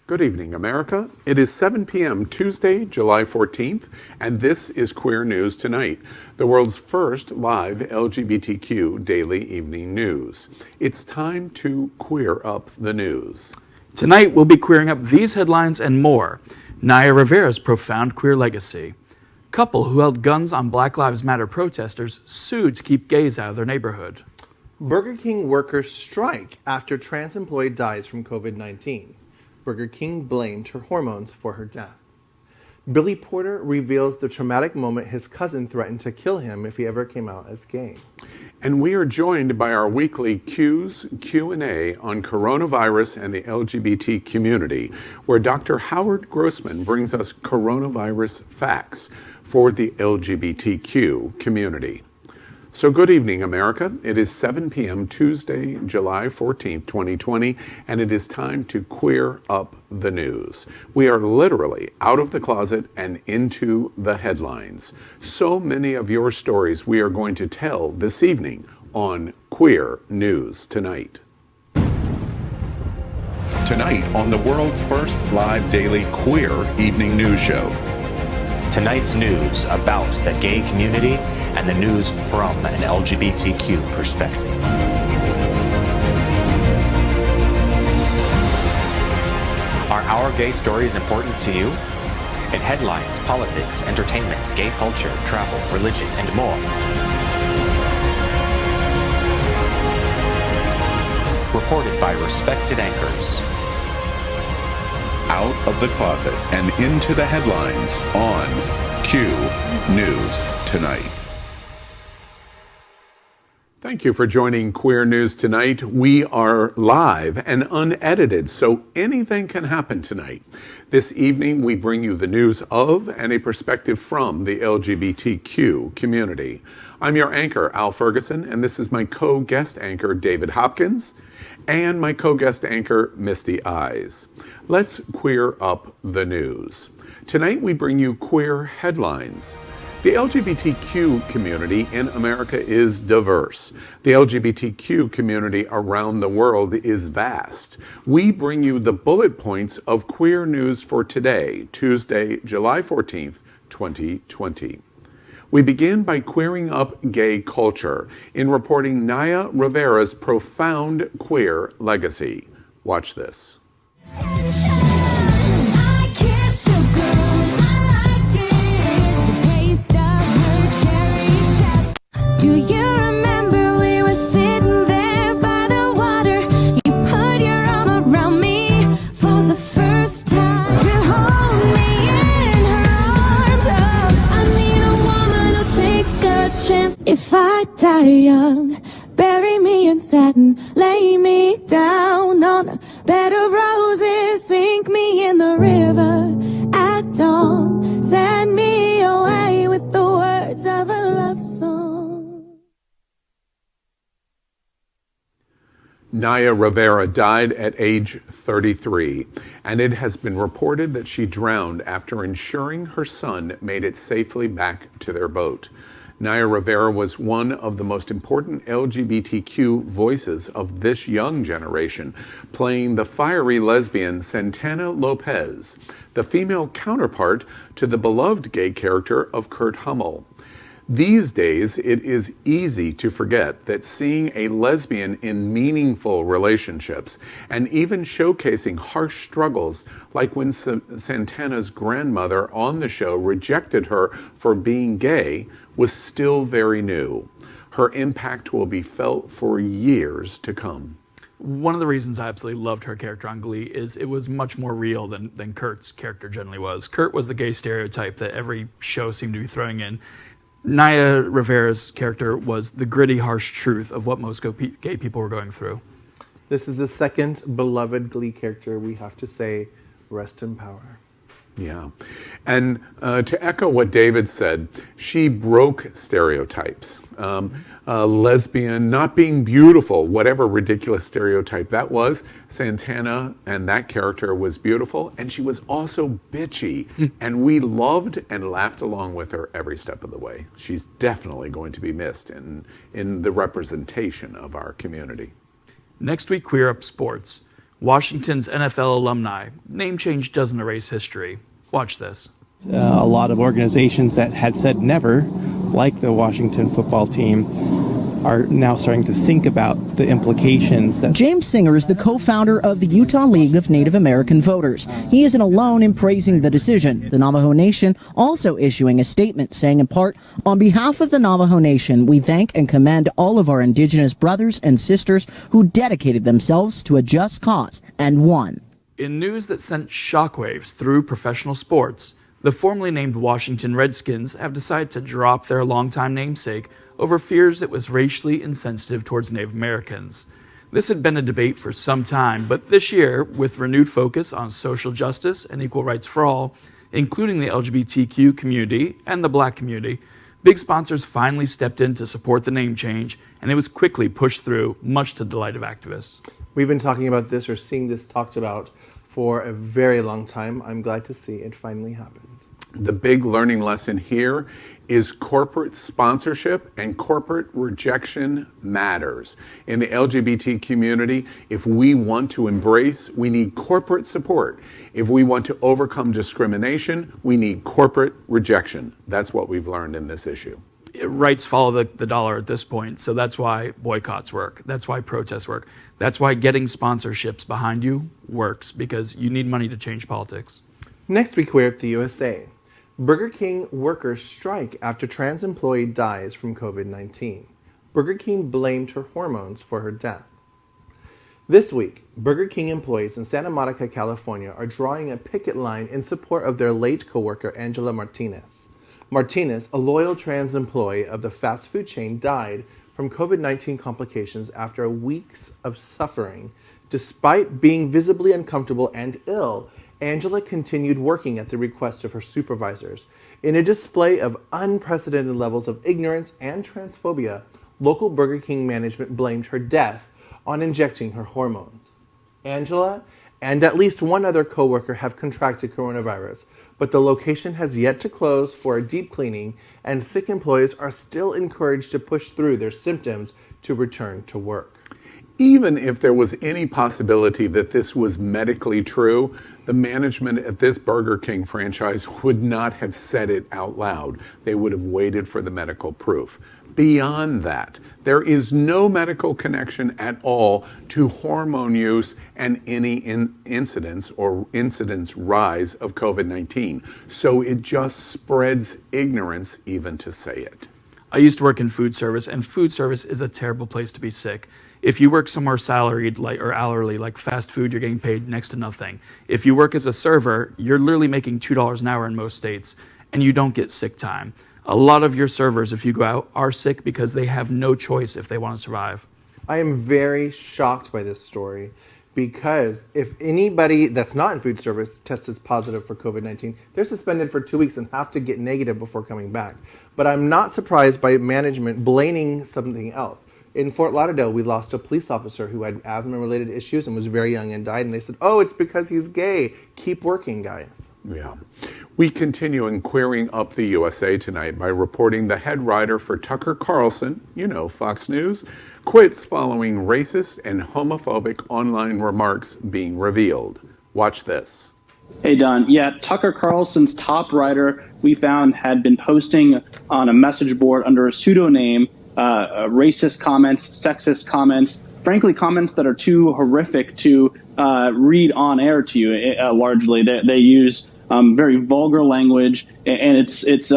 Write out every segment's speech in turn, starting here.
Good evening, America. It is 7 p.m. Tuesday, July 14th, and this is Queer News Tonight, the world's first live LGBTQ daily evening news. It's time to queer up the news. Tonight, we'll be queering up these headlines and more. Naya Rivera's profound queer legacy. Couple who held guns on Black Lives Matter protesters sued to keep gays out of their neighborhood. Burger King workers strike after trans employee dies from COVID-19. Burger King blamed her hormones for her death. Billy Porter reveals the traumatic moment his cousin threatened to kill him if he ever came out as gay. And we are joined by our weekly Q&A on coronavirus and the LGBT community, where Dr. Howard Grossman brings us coronavirus facts for the LGBTQ community. So good evening, America. It is 7 p.m. Tuesday, July 14th, 2020, and it is time to queer up the news. We are literally out of the closet and into the headlines. So many of your stories we are going to tell this evening on Queer News Tonight. Tonight on the world's first live daily queer evening news show. Tonight's news about the gay community and the news from an LGBTQ perspective. Are our gay stories important to you? In headlines, politics, entertainment, gay culture, travel, religion, and more. Reported by respected anchors. Out of the closet and into the headlines on Q News Tonight. Thank you for joining Queer News Tonight. We are live and unedited, so anything can happen tonight. This evening, we bring you the news of and a perspective from the LGBTQ community. I'm your anchor, Al Ferguson, and this is my co-guest anchor, David Hopkins, and my co-guest anchor, Misty Eyes. Let's queer up the news. Tonight, we bring you queer headlines. The LGBTQ community in America is diverse. The LGBTQ community around the world is vast. We bring you the bullet points of queer news for today, Tuesday, July 14th, 2020. We begin by queering up gay culture in reporting Naya Rivera's profound queer legacy. Watch this. Do you remember we were sitting there by the water? You put your arm around me for the first time to hold me in her arms. Oh, I need a woman who'll take a chance. If I die young, bury me in satin, lay me down on a bed of roses, sink me in the river at dawn, send me away with the words of a love song. Naya Rivera died at age 33, and it has been reported that she drowned after ensuring her son made it safely back to their boat. Naya Rivera was one of the most important LGBTQ voices of this young generation, playing the fiery lesbian Santana Lopez, the female counterpart to the beloved gay character of Kurt Hummel. These days, it is easy to forget that seeing a lesbian in meaningful relationships and even showcasing harsh struggles, like when Santana's grandmother on the show rejected her for being gay, was still very new. Her impact will be felt for years to come. One of the reasons I absolutely loved her character on Glee is it was much more real than Kurt's character generally was. Kurt was the gay stereotype that every show seemed to be throwing in. Naya Rivera's character was the gritty, harsh truth of what most gay people were going through. This is the second beloved Glee character. We have to say, rest in power. Yeah. And to echo what David said, she broke stereotypes. Lesbian, not being beautiful, whatever ridiculous stereotype that was, Santana and that character was beautiful, and she was also bitchy. And we loved and laughed along with her every step of the way. She's definitely going to be missed in the representation of our community. Next week, Queer Up Sports. Washington's NFL alumni. Name change doesn't erase history. Watch this. A lot of organizations that had said never, like the Washington football team, are now starting to think about the implications. James Singer is the co-founder of the Utah League of Native American Voters. He isn't alone in praising the decision. The Navajo Nation also issuing a statement saying in part, on behalf of the Navajo Nation, we thank and commend all of our Indigenous brothers and sisters who dedicated themselves to a just cause and won. In news that sent shockwaves through professional sports, the formerly named Washington Redskins have decided to drop their longtime namesake over fears it was racially insensitive towards Native Americans. This had been a debate for some time, but this year, with renewed focus on social justice and equal rights for all, including the LGBTQ community and the Black community, big sponsors finally stepped in to support the name change, and it was quickly pushed through, much to the delight of activists. We've been talking about this or seeing this talked about for a very long time. I'm glad to see it finally happened. The big learning lesson here is corporate sponsorship and corporate rejection matters. In the LGBT community, if we want to embrace, we need corporate support. If we want to overcome discrimination, we need corporate rejection. That's what we've learned in this issue. Rights follow the dollar at this point, so that's why boycotts work. That's why protests work. That's why getting sponsorships behind you works, because you need money to change politics. Next week, we're at the USA. Burger King workers strike after trans employee dies from COVID-19. Burger King blamed her hormones for her death. This week, Burger King employees in Santa Monica, California are drawing a picket line in support of their late coworker, Angela Martinez. Martinez, a loyal trans employee of the fast food chain, died from COVID-19 complications after weeks of suffering. Despite being visibly uncomfortable and ill, Angela continued working at the request of her supervisors. In a display of unprecedented levels of ignorance and transphobia, local Burger King management blamed her death on injecting her hormones. Angela and at least one other coworker have contracted coronavirus, but the location has yet to close for a deep cleaning, and sick employees are still encouraged to push through their symptoms to return to work. Even if there was any possibility that this was medically true, the management at this Burger King franchise would not have said it out loud. They would have waited for the medical proof. Beyond that, there is no medical connection at all to hormone use and any incidence rise of COVID-19. So it just spreads ignorance even to say it. I used to work in food service, and food service is a terrible place to be sick. If you work somewhere salaried or hourly, like fast food, you're getting paid next to nothing. If you work as a server, you're literally making $2 an hour in most states, and you don't get sick time. A lot of your servers, if you go out, are sick because they have no choice if they want to survive. I am very shocked by this story because if anybody that's not in food service tests positive for COVID-19, they're suspended for 2 weeks and have to get negative before coming back. But I'm not surprised by management blaming something else. In Fort Lauderdale, we lost a police officer who had asthma-related issues and was very young and died. And they said, oh, it's because he's gay. Keep working, guys. Yeah. We continue in queering up the USA tonight by reporting the head writer for Tucker Carlson, Fox News, quits following racist and homophobic online remarks being revealed. Watch this. Hey, Don. Yeah, Tucker Carlson's top writer, we found, had been posting on a message board under a pseudonym racist comments, sexist comments, frankly, comments that are too horrific to read on air to you. Largely, they use very vulgar language, and it's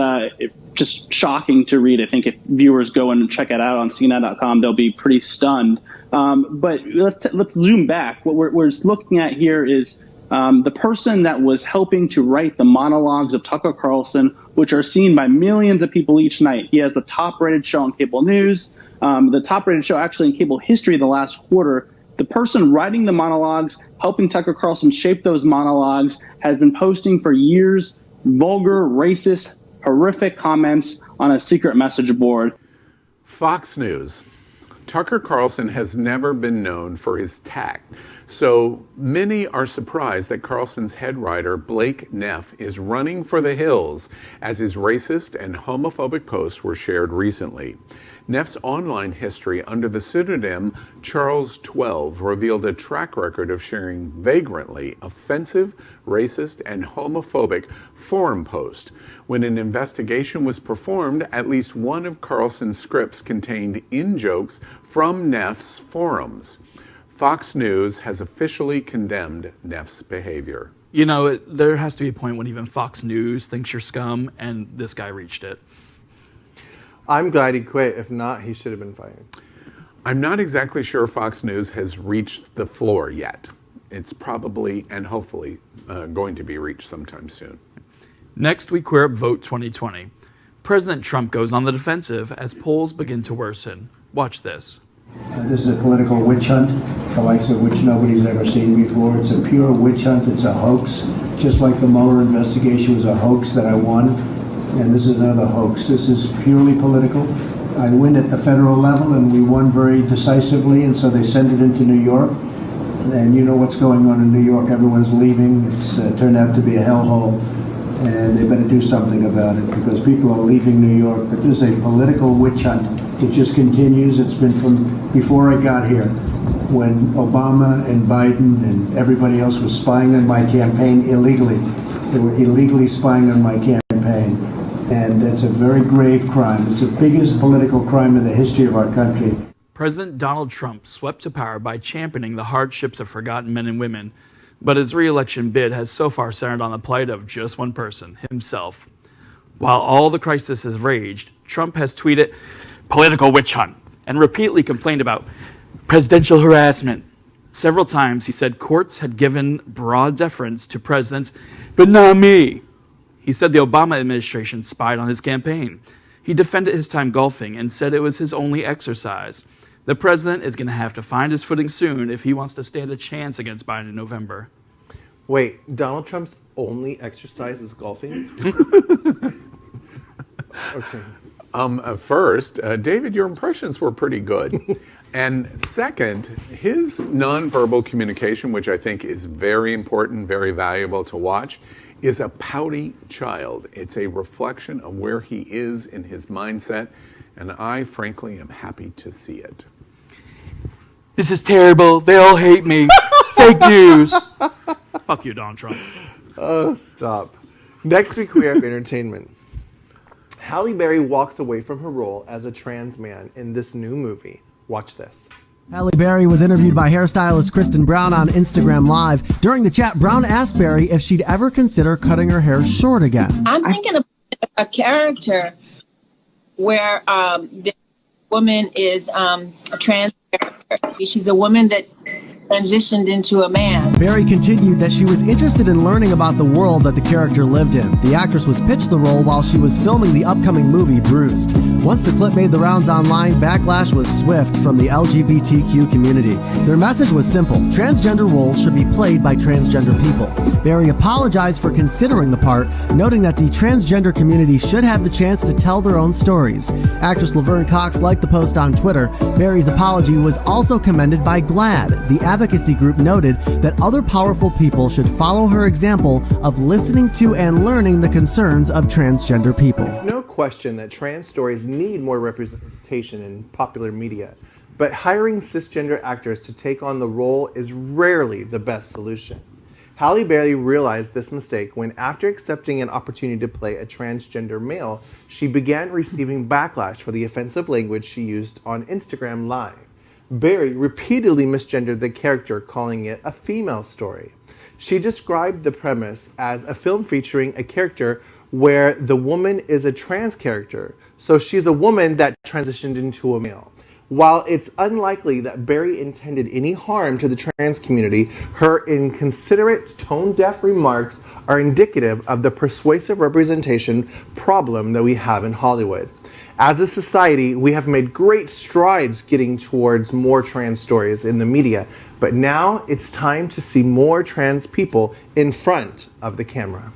just shocking to read. I think if viewers go and check it out on CNET.com, they'll be pretty stunned. But let's zoom back. What we're looking at here is the person that was helping to write the monologues of Tucker Carlson, which are seen by millions of people each night. He has the top-rated show on cable news, the top-rated show actually in cable history the last quarter. The person writing the monologues, helping Tucker Carlson shape those monologues, has been posting for years vulgar, racist, horrific comments on a secret message board. Fox News. Tucker Carlson has never been known for his tact, so many are surprised that Carlson's head writer, Blake Neff, is running for the hills as his racist and homophobic posts were shared recently. Neff's online history under the pseudonym Charles 12 revealed a track record of sharing vagrantly offensive, racist, and homophobic forum posts. When an investigation was performed, at least one of Carlson's scripts contained in-jokes from Neff's forums. Fox News has officially condemned Neff's behavior. You know, there has to be a point when even Fox News thinks you're scum, and this guy reached it. I'm glad he quit. If not, he should have been fired. I'm not exactly sure Fox News has reached the floor yet. It's probably and hopefully going to be reached sometime soon. Next, we queer up Vote 2020. President Trump goes on the defensive as polls begin to worsen. Watch this. This is a political witch hunt, the likes of which nobody's ever seen before. It's a pure witch hunt. It's a hoax, just like the Mueller investigation was a hoax that I won, and this is another hoax. This is purely political. I win at the federal level, and we won very decisively, and so they sent it into New York. And you know what's going on in New York. Everyone's leaving. It's turned out to be a hellhole, and they better do something about it because people are leaving New York. But this is a political witch hunt. It just continues. It's been from before I got here, when Obama and Biden and everybody else was spying on my campaign illegally. They were illegally spying on my campaign. And it's a very grave crime. It's the biggest political crime in the history of our country. President Donald Trump swept to power by championing the hardships of forgotten men and women, but his re-election bid has so far centered on the plight of just one person, himself. While all the crisis has raged, Trump has tweeted, "Political witch hunt," and repeatedly complained about presidential harassment. Several times he said courts had given broad deference to presidents, but not me. He said the Obama administration spied on his campaign. He defended his time golfing and said it was his only exercise. The president is going to have to find his footing soon if he wants to stand a chance against Biden in November. Wait, Donald Trump's only exercise is golfing? Okay. First, David, your impressions were pretty good. And second, his nonverbal communication, which I think is very important, very valuable to watch, is a pouty child. It's a reflection of where he is in his mindset, and I, frankly, am happy to see it. This is terrible. They all hate me. Fake news. Fuck you, Donald Trump. Oh, stop. Next week we have entertainment. Halle Berry walks away from her role as a trans man in this new movie. Watch this. Halle Berry was interviewed by hairstylist Kristen Brown on Instagram Live. During the chat, Brown asked Berry if she'd ever consider cutting her hair short again. I'm thinking of a character where the woman is a trans character. She's a woman that transitioned into a man. Berry continued that she was interested in learning about the world that the character lived in. The actress was pitched the role while she was filming the upcoming movie Bruised. Once the clip made the rounds online, backlash was swift from the LGBTQ community. Their message was simple: transgender roles should be played by transgender people. Berry apologized for considering the part, noting that the transgender community should have the chance to tell their own stories. Actress Laverne Cox liked the post on Twitter. Berry's apology was also commended by GLAAD. The advocacy group noted that other powerful people should follow her example of listening to and learning the concerns of transgender people. There's no question that trans stories need more representation in popular media, but hiring cisgender actors to take on the role is rarely the best solution. Halle Berry realized this mistake when, after accepting an opportunity to play a transgender male, she began receiving backlash for the offensive language she used on Instagram Live. Berry repeatedly misgendered the character, calling it a female story. She described the premise as a film featuring a character where the woman is a trans character, so she's a woman that transitioned into a male. While it's unlikely that Berry intended any harm to the trans community, her inconsiderate, tone-deaf remarks are indicative of the persuasive representation problem that we have in Hollywood. As a society, we have made great strides getting towards more trans stories in the media, but now it's time to see more trans people in front of the camera.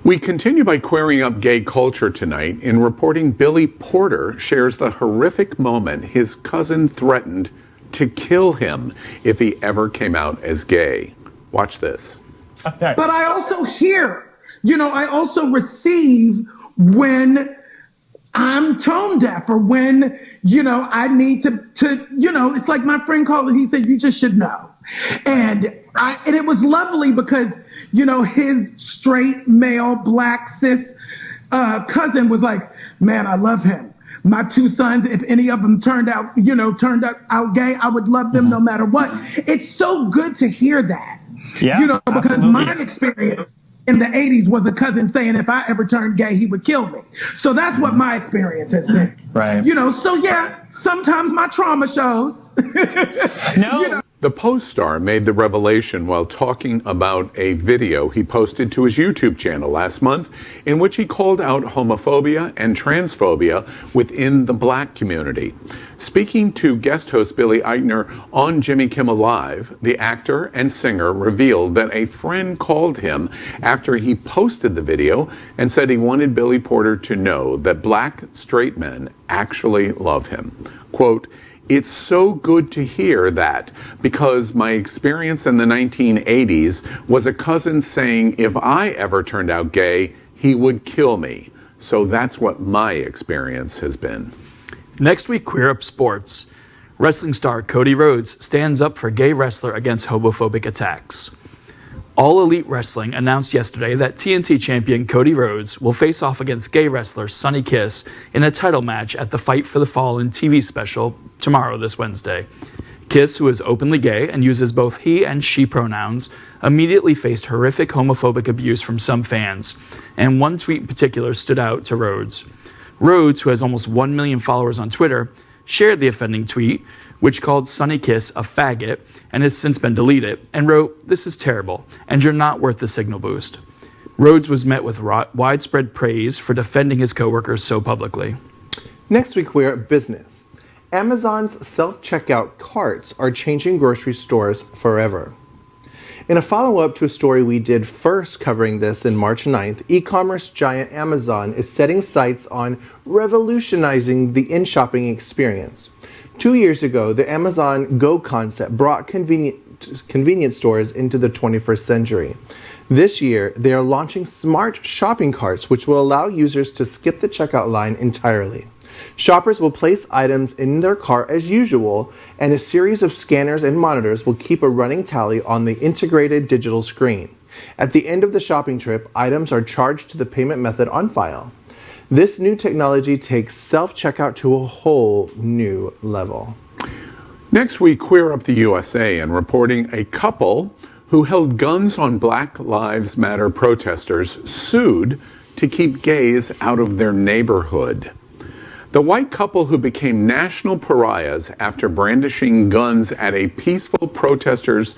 We continue by querying up gay culture tonight in reporting Billy Porter shares the horrific moment his cousin threatened to kill him if he ever came out as gay. Watch this. Okay. But I also hear, I also receive when I'm tone deaf, or when, I need to, it's like my friend called it. He said, you just should know. And it was lovely because, his straight male, black, cis, cousin was like, man, I love him. My two sons, if any of them turned out gay, I would love them no matter what. It's so good to hear that, because absolutely. My experience in the 80s was a cousin saying if I ever turned gay, he would kill me. So that's what my experience has been. Right. So yeah, sometimes my trauma shows. No. The Post star made the revelation while talking about a video he posted to his YouTube channel last month in which he called out homophobia and transphobia within the black community. Speaking to guest host Billy Eichner on Jimmy Kimmel Live, the actor and singer revealed that a friend called him after he posted the video and said he wanted Billy Porter to know that black straight men actually love him. Quote, "It's so good to hear that, because my experience in the 1980s was a cousin saying if I ever turned out gay, he would kill me. So that's what my experience has been." Next week, Queer Up Sports. Wrestling star Cody Rhodes stands up for gay wrestler against homophobic attacks. All Elite Wrestling announced yesterday that TNT champion Cody Rhodes will face off against gay wrestler Sonny Kiss in a title match at the Fight for the Fallen TV special tomorrow, this Wednesday. Kiss, who is openly gay and uses both he and she pronouns, immediately faced horrific homophobic abuse from some fans, and one tweet in particular stood out to Rhodes. Rhodes, who has almost 1 million followers on Twitter, shared the offending tweet, which called Sonny Kiss a faggot and has since been deleted, and wrote, "This is terrible, and you're not worth the signal boost." Rhodes was met with widespread praise for defending his coworkers so publicly. Next week, we're at business. Amazon's self-checkout carts are changing grocery stores forever. In a follow-up to a story we did first covering this in March 9th, e-commerce giant Amazon is setting sights on revolutionizing the in-shopping experience. 2 years ago, the Amazon Go concept brought convenience stores into the 21st century. This year, they are launching smart shopping carts, which will allow users to skip the checkout line entirely. Shoppers will place items in their cart as usual, and a series of scanners and monitors will keep a running tally on the integrated digital screen. At the end of the shopping trip, items are charged to the payment method on file. This new technology takes self-checkout to a whole new level. Next week, Queer Up the USA and reporting a couple who held guns on Black Lives Matter protesters sued to keep gays out of their neighborhood. The white couple who became national pariahs after brandishing guns at peaceful protesters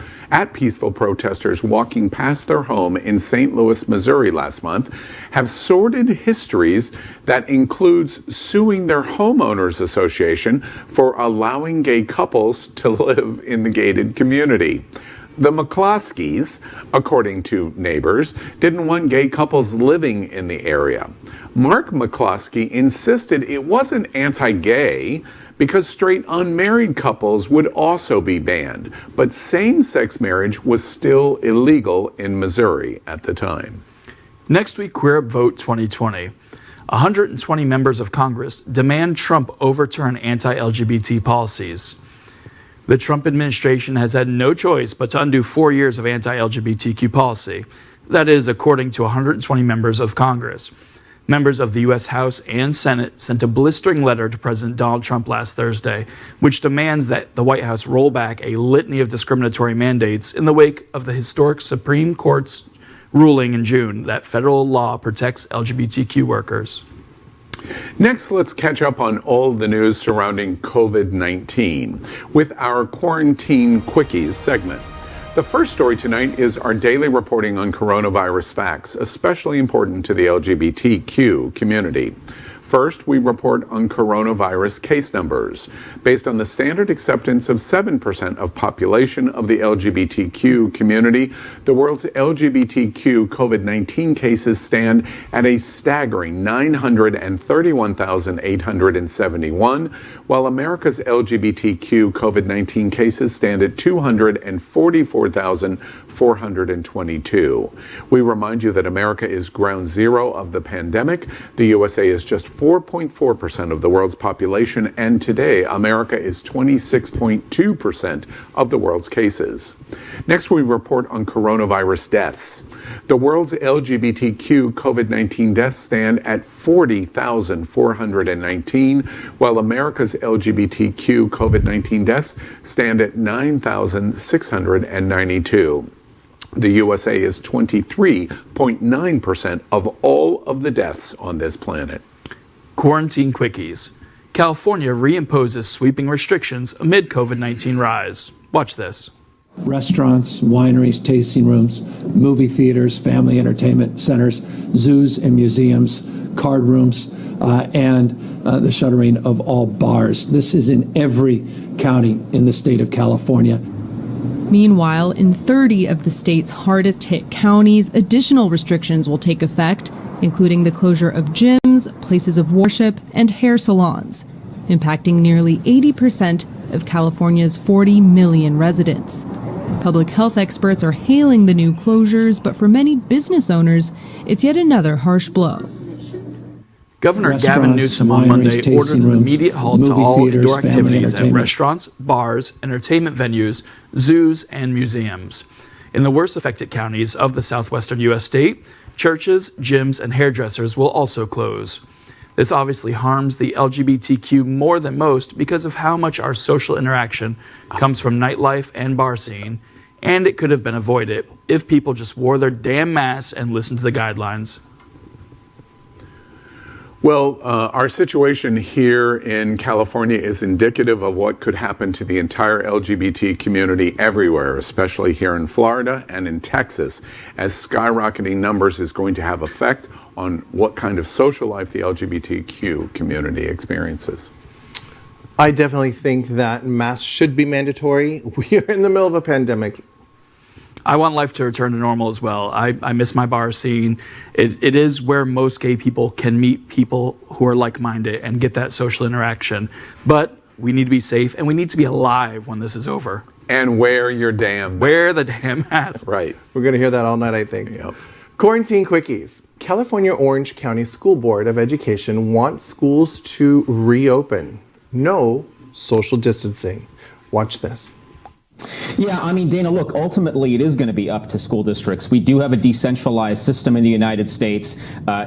walking past their home in St. Louis, Missouri last month have sordid histories that includes suing their homeowners association for allowing gay couples to live in the gated community. The McCloskeys, according to neighbors, didn't want gay couples living in the area. Mark McCloskey insisted it wasn't anti-gay because straight unmarried couples would also be banned, but same-sex marriage was still illegal in Missouri at the time. Next week, Queer Up Vote 2020. 120 members of Congress demand Trump overturn anti-LGBT policies. The Trump administration has had no choice but to undo 4 years of anti-LGBTQ policy. That is, according to 120 members of Congress. Members of the U.S. House and Senate sent a blistering letter to President Donald Trump last Thursday, which demands that the White House roll back a litany of discriminatory mandates in the wake of the historic Supreme Court's ruling in June that federal law protects LGBTQ workers. Next, let's catch up on all the news surrounding COVID-19 with our Quarantine Quickies segment. The first story tonight is our daily reporting on coronavirus facts, especially important to the LGBTQ community. First, we report on coronavirus case numbers. Based on the standard acceptance of 7% of population of the LGBTQ community, the world's LGBTQ COVID-19 cases stand at a staggering 931,871, while America's LGBTQ COVID-19 cases stand at 244,422. We remind you that America is ground zero of the pandemic. The USA is just 4.4% of the world's population, and today America is 26.2% of the world's cases. Next, we report on coronavirus deaths. The world's LGBTQ COVID-19 deaths stand at 40,419, while America's LGBTQ COVID-19 deaths stand at 9,692. The USA is 23.9% of all of the deaths on this planet. Quarantine quickies. California reimposes sweeping restrictions amid COVID-19 rise. Watch this. Restaurants, wineries, tasting rooms, movie theaters, family entertainment centers, zoos and museums, card rooms, and the shuttering of all bars. This is in every county in the state of California. Meanwhile, in 30 of the state's hardest hit counties, additional restrictions will take effect, including the closure of gyms, places of worship, and hair salons, impacting nearly 80% of California's 40 million residents. Public health experts are hailing the new closures, but for many business owners, it's yet another harsh blow. Governor Gavin Newsom on Monday ordered an immediate halt to all indoor activities at restaurants, bars, entertainment venues, zoos, and museums. In the worst affected counties of the southwestern U.S. state, churches, gyms, and hairdressers will also close. This obviously harms the LGBTQ more than most because of how much our social interaction comes from nightlife and bar scene, and it could have been avoided if people just wore their damn masks and listened to the guidelines. Well, our situation here in California is indicative of what could happen to the entire LGBT community everywhere, especially here in Florida and in Texas, as skyrocketing numbers is going to have effect on what kind of social life the LGBTQ community experiences. I definitely think that masks should be mandatory. We are in the middle of a pandemic. I want life to return to normal as well. I miss my bar scene. It is where most gay people can meet people who are like-minded and get that social interaction. But we need to be safe, and we need to be alive when this is over. And wear your damn mask. Wear the damn mask. Right. We're going to hear that all night, I think. Yep. Quarantine quickies. California Orange County School Board of Education wants schools to reopen. No social distancing. Watch this. Yeah, I mean, Dana, look, ultimately it is going to be up to school districts. We do have a decentralized system in the United States.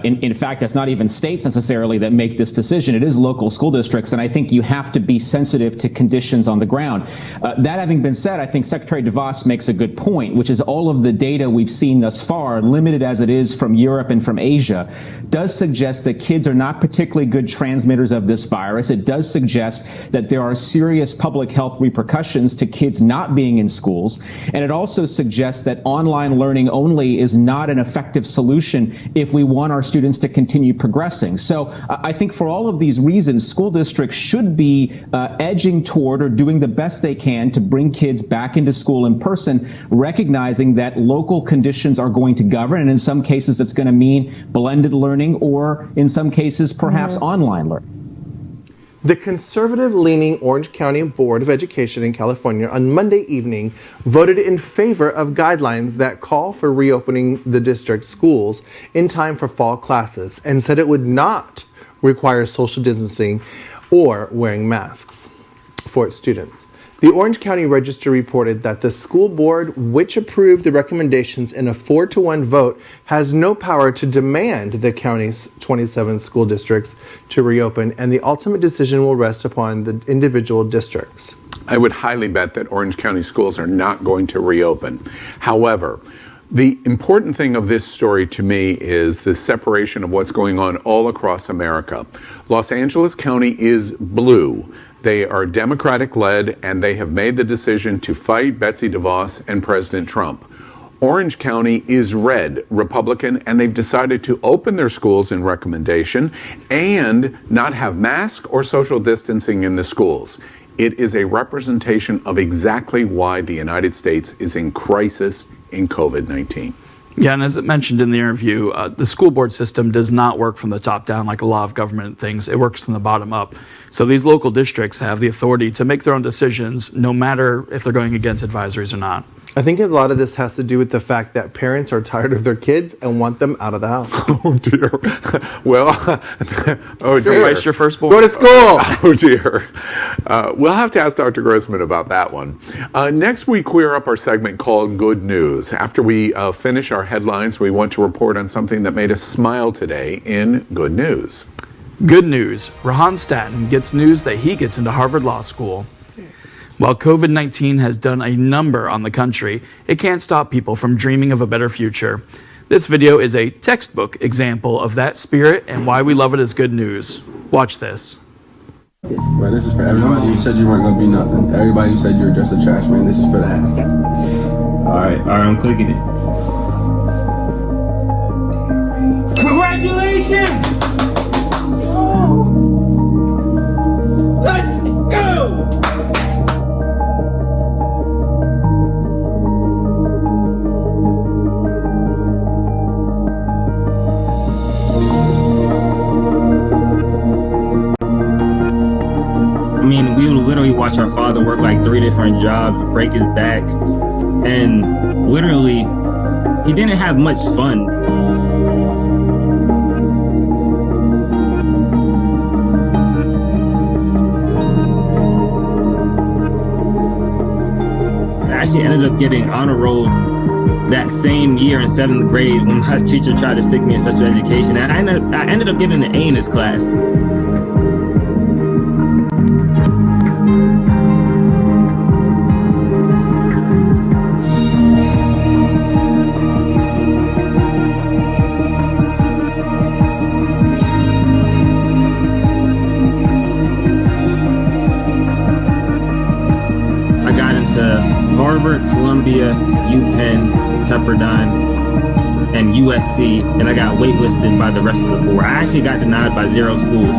In fact, it's not even states necessarily that make this decision. It is local school districts, and I think you have to be sensitive to conditions on the ground. That having been said, I think Secretary DeVos makes a good point, which is all of the data we've seen thus far, limited as it is from Europe and from Asia, does suggest that kids are not particularly good transmitters of this virus. It does suggest that there are serious public health repercussions to kids not being in schools. And it also suggests that online learning only is not an effective solution if we want our students to continue progressing. So I think for all of these reasons, school districts should be edging toward or doing the best they can to bring kids back into school in person, recognizing that local conditions are going to govern. And in some cases, it's going to mean blended learning or in some cases, perhaps online learning. The conservative-leaning Orange County Board of Education in California on Monday evening voted in favor of guidelines that call for reopening the district schools in time for fall classes and said it would not require social distancing or wearing masks for its students. The Orange County Register reported that the school board, which approved the recommendations in a 4-1 vote, has no power to demand the county's 27 school districts to reopen, and the ultimate decision will rest upon the individual districts. I would highly bet that Orange County schools are not going to reopen. However, the important thing of this story to me is the separation of what's going on all across America. Los Angeles County is blue. They are Democratic-led, and they have made the decision to fight Betsy DeVos and President Trump. Orange County is red, Republican, and they've decided to open their schools in recommendation and not have masks or social distancing in the schools. It is a representation of exactly why the United States is in crisis in COVID-19. Yeah, and as it mentioned in the interview, the school board system does not work from the top down like a lot of government things. It works from the bottom up. So these local districts have the authority to make their own decisions, no matter if they're going against advisories or not. I think a lot of this has to do with the fact that parents are tired of their kids and want them out of the house. Oh dear. Well, oh dear. Christ, your firstborn. Go to school. Oh dear. We'll have to ask Dr. Grossman about that one. Next, we queer up our segment called Good News. After we finish our headlines, we want to report on something that made us smile today in Good News. Good news. Rahan Staten gets news that he gets into Harvard Law School. While COVID-19 has done a number on the country, it can't stop people from dreaming of a better future. This video is a textbook example of that spirit and why we love it as good news. Watch this. Bro, this is for everybody who said you weren't going to be nothing. Everybody who said you were just a trash man. This is for that. All right, I'm clicking it. Congratulations! Let's go! I mean, we would literally watch our father work like 3 different jobs, break his back, and literally, he didn't have much fun. I actually ended up getting honor roll that same year in 7th grade when my teacher tried to stick me in special education, and I ended up getting an A in this class. Harvard, Columbia, UPenn, Pepperdine, and USC, and I got waitlisted by the rest of the 4. I actually got denied by 0 schools.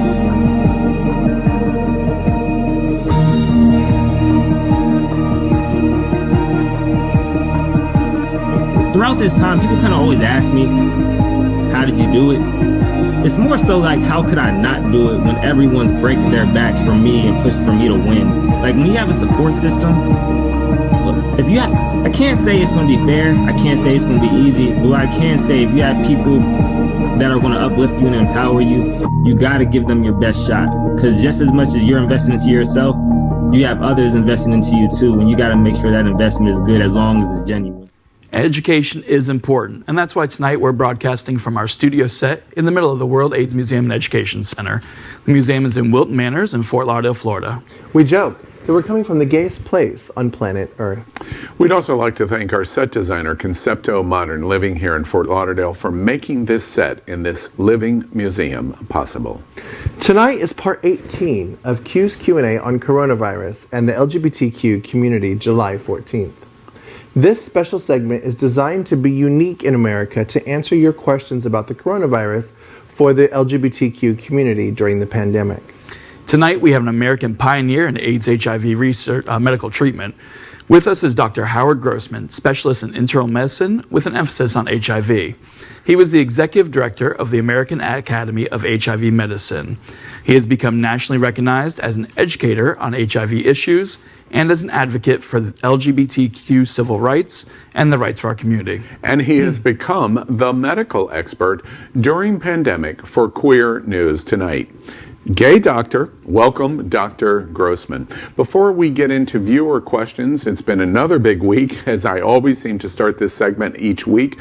Throughout this time, people kind of always ask me, how did you do it? It's more so like, how could I not do it when everyone's breaking their backs for me and pushing for me to win? Like, when you have a support system, if you have, I can't say it's going to be fair. I can't say it's going to be easy. But what I can say, if you have people that are going to uplift you and empower you, you got to give them your best shot. Because just as much as you're investing into yourself, you have others investing into you too. And you got to make sure that investment is good as long as it's genuine. Education is important, and that's why tonight we're broadcasting from our studio set in the middle of the World AIDS Museum and Education Center. The museum is in Wilton Manors in Fort Lauderdale, Florida. We joke that we're coming from the gayest place on planet Earth. We'd also like to thank our set designer, Concepto Modern Living here in Fort Lauderdale, for making this set in this living museum possible. Tonight is part 18 of Q's Q&A on coronavirus and the LGBTQ community, July 14th. This special segment is designed to be unique in America to answer your questions about the coronavirus for the LGBTQ community during the pandemic. Tonight we have an American pioneer in AIDS HIV research, medical treatment. With us is Dr. Howard Grossman, specialist in internal medicine with an emphasis on HIV. He was the executive director of the American Academy of HIV Medicine. He has become nationally recognized as an educator on HIV issues and as an advocate for the LGBTQ civil rights and the rights of our community. And he has become the medical expert during pandemic for Queer News Tonight. Gay doctor, welcome Dr. Grossman. Before we get into viewer questions, it's been another big week, as I always seem to start this segment each week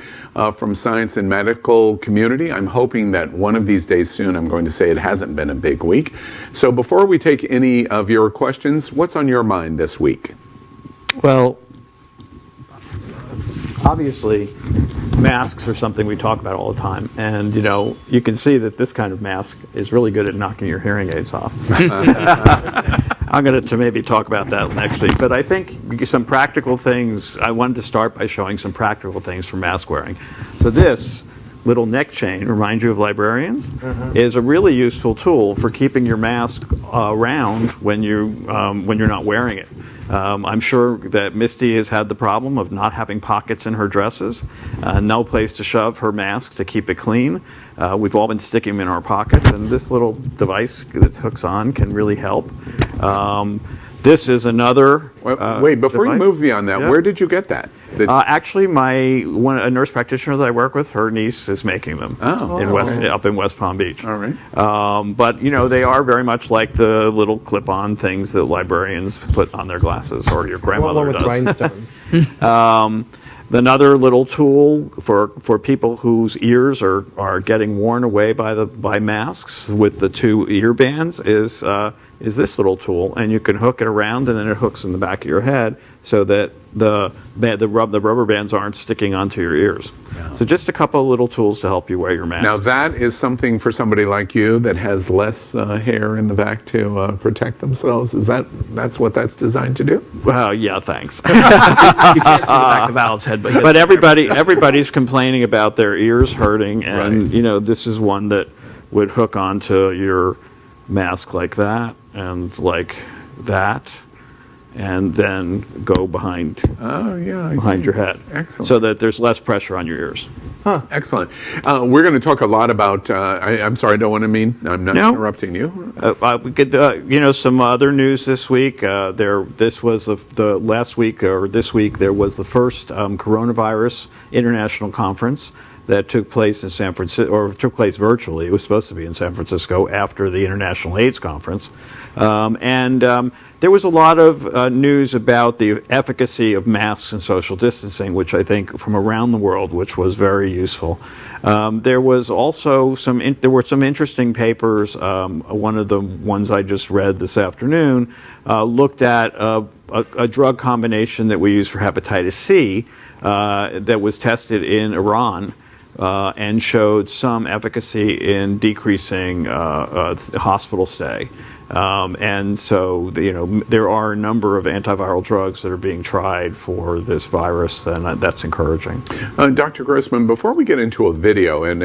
from science and medical community. I'm hoping that one of these days soon I'm going to say it hasn't been a big week. So before we take any of your questions, what's on your mind this week? Well, obviously, masks are something we talk about all the time. And, you know, you can see that this kind of mask is really good at knocking your hearing aids off. I'm going to maybe talk about that next week. But I think some practical things, I wanted to start by showing some practical things for mask wearing. So this little neck chain, reminds you of librarians, is a really useful tool for keeping your mask around when you're not wearing it. I'm sure that Misty has had the problem of not having pockets in her dresses, no place to shove her mask to keep it clean. We've all been sticking them in our pockets, and this little device that hooks on can really help. This is another. Wait, before device. you move beyond that, Yeah. where did you get that? Actually, a nurse practitioner that I work with, her niece is making them up in West Palm Beach. All right. But they are very much like the little clip-on things that librarians put on their glasses, or your grandmother with does. rhinestones. Another little tool for people whose ears are getting worn away by masks with the 2 ear bands is this little tool, and you can hook it around, and then it hooks in the back of your head so that the rubber bands aren't sticking onto your ears. Yeah. So just a couple of little tools to help you wear your mask. Now that is something for somebody like you that has less hair in the back to protect themselves. That's what that's designed to do? Well, yeah, thanks. You can't see the back of Al's head, but everybody's complaining about their ears hurting, and this is one that would hook onto your mask like that and like that, and then go behind your head. Excellent. So that there's less pressure on your ears. Excellent. We're going to talk a lot about. I'm sorry, I don't want to mean. I'm not interrupting you. We get some other news this week. This was the last week, or this week there was the first coronavirus international conference that took place in San Francisco, or took place virtually. It was supposed to be in San Francisco after the International AIDS Conference. There was a lot of news about the efficacy of masks and social distancing, which I think from around the world, which was very useful. There was also some interesting papers. One of the ones I just read this afternoon looked at a drug combination that we use for hepatitis C that was tested in Iran. And showed some efficacy in decreasing hospital stay. And so, there are a number of antiviral drugs that are being tried for this virus, and that's encouraging. Dr. Grossman, before we get into a video, and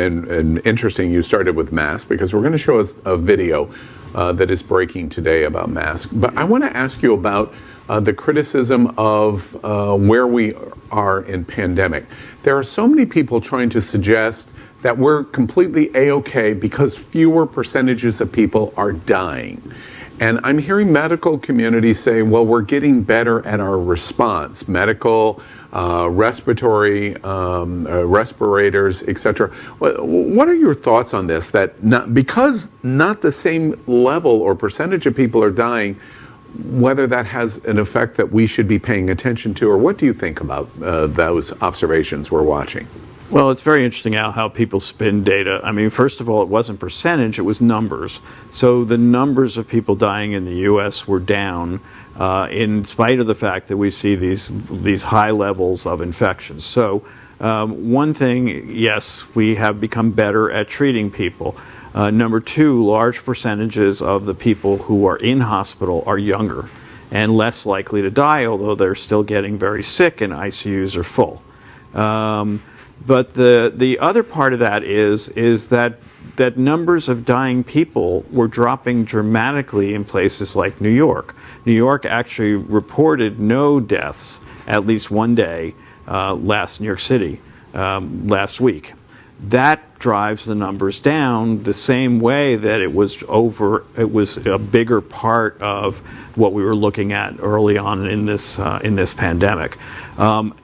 interesting, you started with masks, because we're going to show us a video that is breaking today about masks. But I want to ask you about the criticism of where we are in pandemic. There are so many people trying to suggest that we're completely A-OK because fewer percentages of people are dying. And I'm hearing medical communities say, well, we're getting better at our response. Medical, respiratory, respirators, etc. What are your thoughts on this? That because not the same level or percentage of people are dying, whether that has an effect that we should be paying attention to, or what do you think about those observations we're watching? Well, it's very interesting how people spin data. I mean, first of all, it wasn't percentage, it was numbers. So the numbers of people dying in the U.S. were down in spite of the fact that we see these high levels of infections. So one thing, yes, we have become better at treating people. Number two, large percentages of the people who are in hospital are younger and less likely to die, although they're still getting very sick and ICUs are full. But the other part of that is that numbers of dying people were dropping dramatically in places like New York. New York actually reported no deaths at least one day New York City last week. That drives the numbers down the same way that it was a bigger part of what we were looking at early on in this pandemic.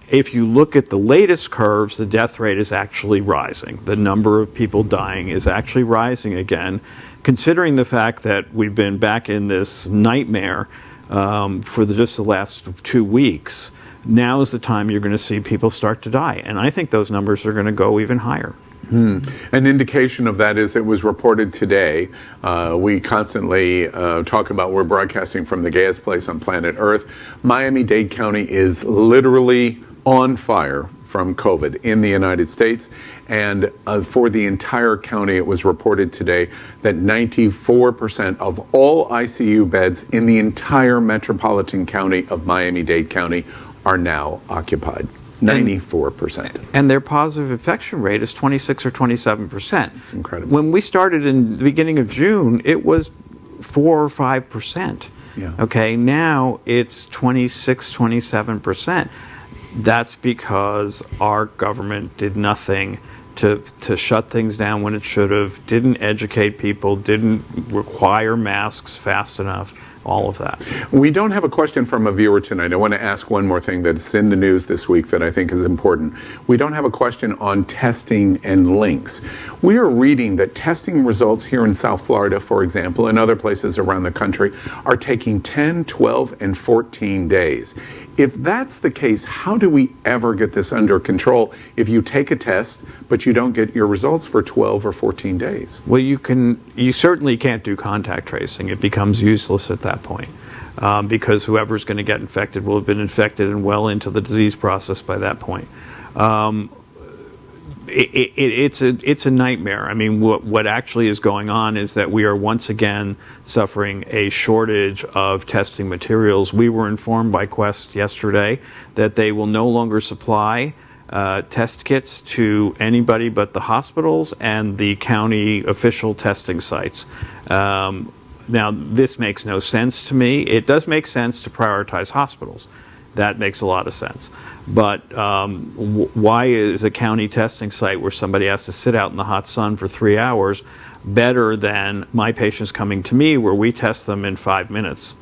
If you look at the latest curves, the death rate is actually rising. The number of people dying is actually rising again, considering the fact that we've been back in this nightmare for just the last 2 weeks. Now is the time you're going to see people start to die, and I think those numbers are going to go even higher. An indication of that is it was reported today. We constantly talk about we're broadcasting from the gayest place on planet Earth. Miami-Dade County is literally on fire from COVID in the United States. And for the entire county, it was reported today that 94% of all ICU beds in the entire metropolitan county of Miami-Dade County are now occupied. 94%. And their positive infection rate is 26 or 27%. It's incredible. When we started in the beginning of June, it was 4 or 5%. Yeah. Okay, now it's 26, 27%. That's because our government did nothing to shut things down when it should have, didn't educate people, didn't require masks fast enough, all of that. We don't have a question from a viewer tonight. I want to ask one more thing that's in the news this week that I think is important. We don't have a question on testing and links. We are reading that testing results here in South Florida, for example, and other places around the country are taking 10, 12, and 14 days. If that's the case, how do we ever get this under control if you take a test but you don't get your results for 12 or 14 days? Well, you certainly can't do contact tracing. It becomes useless at that point because whoever's going to get infected will have been infected and well into the disease process by that point. It's a nightmare. I mean, what actually is going on is that we are once again suffering a shortage of testing materials. We were informed by Quest yesterday that they will no longer supply test kits to anybody but the hospitals and the county official testing sites. Now, this makes no sense to me. It does make sense to prioritize hospitals. That makes a lot of sense. But why is a county testing site where somebody has to sit out in the hot sun for 3 hours better than my patients coming to me where we test them in 5 minutes?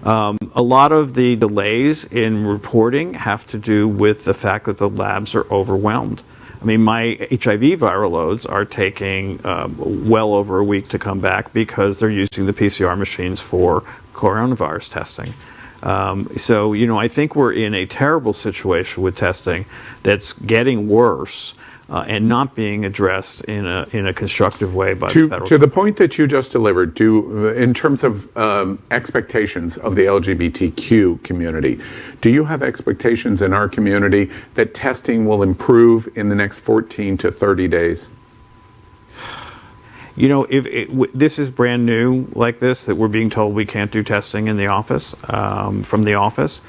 A lot of the delays in reporting have to do with the fact that the labs are overwhelmed. I mean, my HIV viral loads are taking well over a week to come back because they're using the PCR machines for coronavirus testing. So, I think we're in a terrible situation with testing that's getting worse and not being addressed in a constructive way by the federal government. To the point that you just delivered, in terms of expectations of the LGBTQ community, do you have expectations in our community that testing will improve in the next 14 to 30 days? If this is brand new like this, that we're being told we can't do testing in the office, from the office.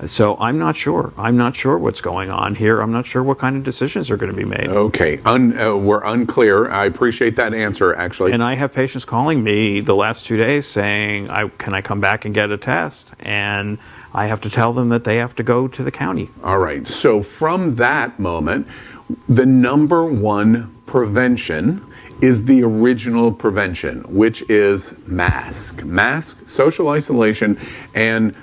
So I'm not sure. I'm not sure what's going on here. I'm not sure what kind of decisions are going to be made. Okay. We're unclear. I appreciate that answer, actually. And I have patients calling me the last 2 days saying, can I come back and get a test? And I have to tell them that they have to go to the county. All right. So from that moment, the number one prevention is the original prevention, which is mask, social isolation, and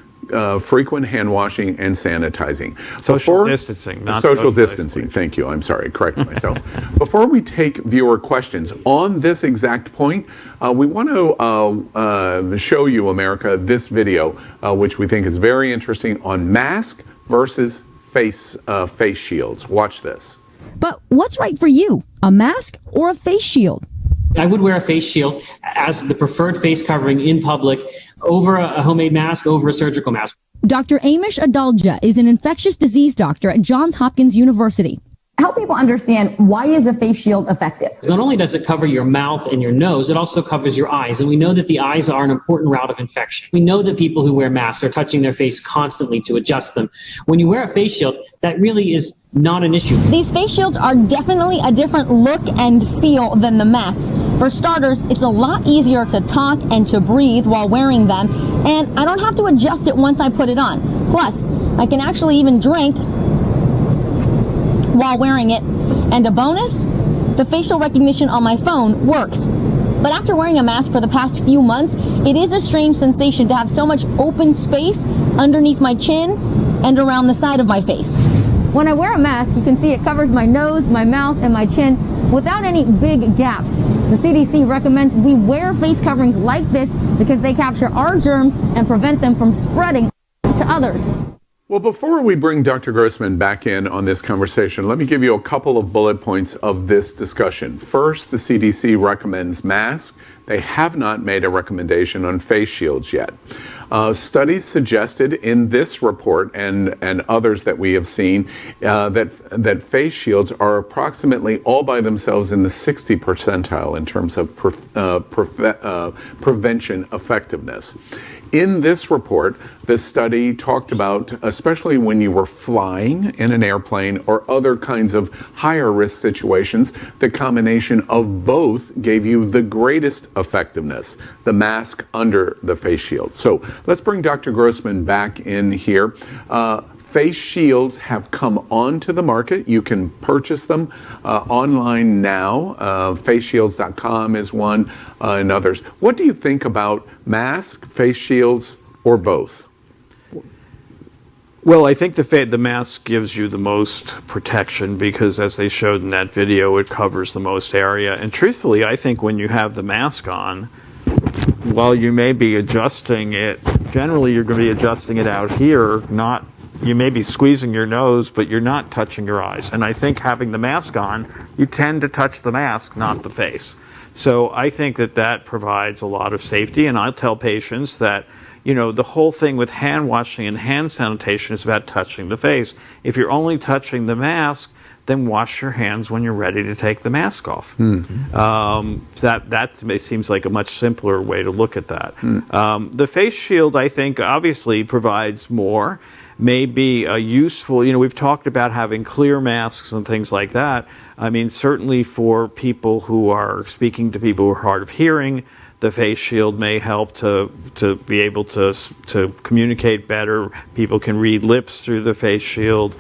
frequent hand washing and sanitizing. Social distancing, not social distancing. Thank you. I'm sorry. Correct myself. Before we take viewer questions on this exact point, we want to show you, America, this video, which we think is very interesting on mask versus face shields. Watch this. But what's right for you, a mask or a face shield? I would wear a face shield as the preferred face covering in public over a homemade mask, over a surgical mask. Dr. Amish Adalja is an infectious disease doctor at Johns Hopkins University. Help people understand, why is a face shield effective? Not only does it cover your mouth and your nose, it also covers your eyes. And we know that the eyes are an important route of infection. We know that people who wear masks are touching their face constantly to adjust them. When you wear a face shield, that really is not an issue. These face shields are definitely a different look and feel than the masks. For starters, it's a lot easier to talk and to breathe while wearing them, and I don't have to adjust it once I put it on. Plus, I can actually even drink while wearing it. And a bonus, the facial recognition on my phone works. But after wearing a mask for the past few months, it is a strange sensation to have so much open space underneath my chin and around the side of my face. When I wear a mask, you can see it covers my nose, my mouth, and my chin without any big gaps. The CDC recommends we wear face coverings like this because they capture our germs and prevent them from spreading to others. Well, before we bring Dr. Grossman back in on this conversation, let me give you a couple of bullet points of this discussion. First, the CDC recommends masks. They have not made a recommendation on face shields yet. Studies suggested in this report and others that we have seen that face shields are approximately all by themselves in the 60 percentile in terms of prevention effectiveness. In this report, the study talked about, especially when you were flying in an airplane or other kinds of higher risk situations, the combination of both gave you the greatest effectiveness, the mask under the face shield. So let's bring Dr. Grossman back in here. Face shields have come onto the market. You can purchase them online now. Faceshields.com is one, and others. What do you think about masks, face shields, or both? Well, I think the mask gives you the most protection because, as they showed in that video, it covers the most area. And truthfully, I think when you have the mask on, while you may be adjusting it, generally you're going to be adjusting it out here, not. You may be squeezing your nose, but you're not touching your eyes. And I think having the mask on, you tend to touch the mask, not the face. So I think that provides a lot of safety. And I'll tell patients that, the whole thing with hand washing and hand sanitation is about touching the face. If you're only touching the mask, then wash your hands when you're ready to take the mask off. That to me seems like a much simpler way to look at that. The face shield, I think, obviously provides more. May be useful. We've talked about having clear masks and things like that. I mean, certainly for people who are speaking to people who are hard of hearing, the face shield may help to be able to communicate better. People can read lips through the face shield,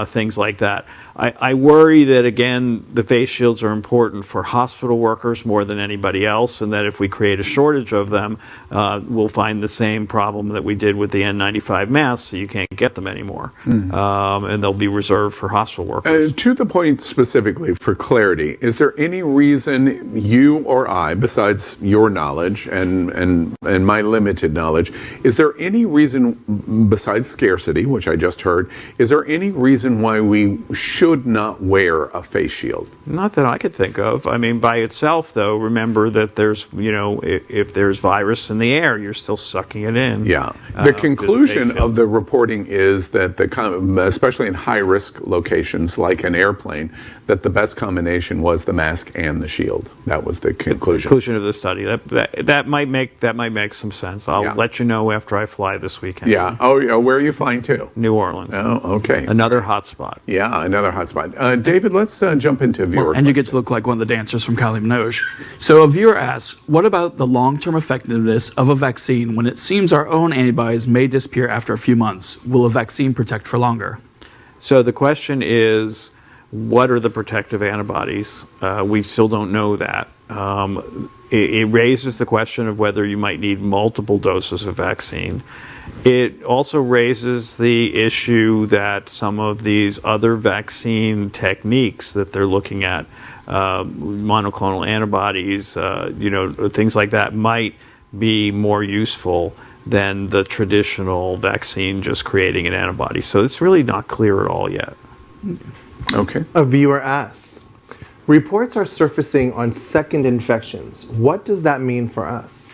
things like that. I worry that, again, the face shields are important for hospital workers more than anybody else, and that if we create a shortage of them, we'll find the same problem that we did with the N95 masks, so you can't get them anymore. And they'll be reserved for hospital workers. To the point specifically, for clarity, is there any reason you or I, besides your knowledge and my limited knowledge, is there any reason, besides scarcity, which I just heard, is there any reason why we should not wear a face shield? Not that I could think of. I mean, by itself, though, remember that there's, if there's virus in the air, you're still sucking it in. Yeah. The conclusion of the reporting is that, especially in high-risk locations like an airplane, that the best combination was the mask and the shield. That was the conclusion. Conclusion of the study. That might make some sense. I'll let you know after I fly this weekend. Yeah. Oh, where are you flying to? New Orleans. Oh, okay. Another hot spot. Yeah, another hot spot. David, let's jump into viewer. And you get to look like one of the dancers from Kylie Minogue. So a viewer asks, what about the long-term effectiveness of a vaccine when it seems our own antibodies may disappear after a few months? Will a vaccine protect for longer? So the question is, what are the protective antibodies? We still don't know that. It raises the question of whether you might need multiple doses of vaccine. It also raises the issue that some of these other vaccine techniques that they're looking at, monoclonal antibodies, things like that, might be more useful than the traditional vaccine just creating an antibody. So it's really not clear at all yet. Okay. A viewer asks, reports are surfacing on second infections. What does that mean for us?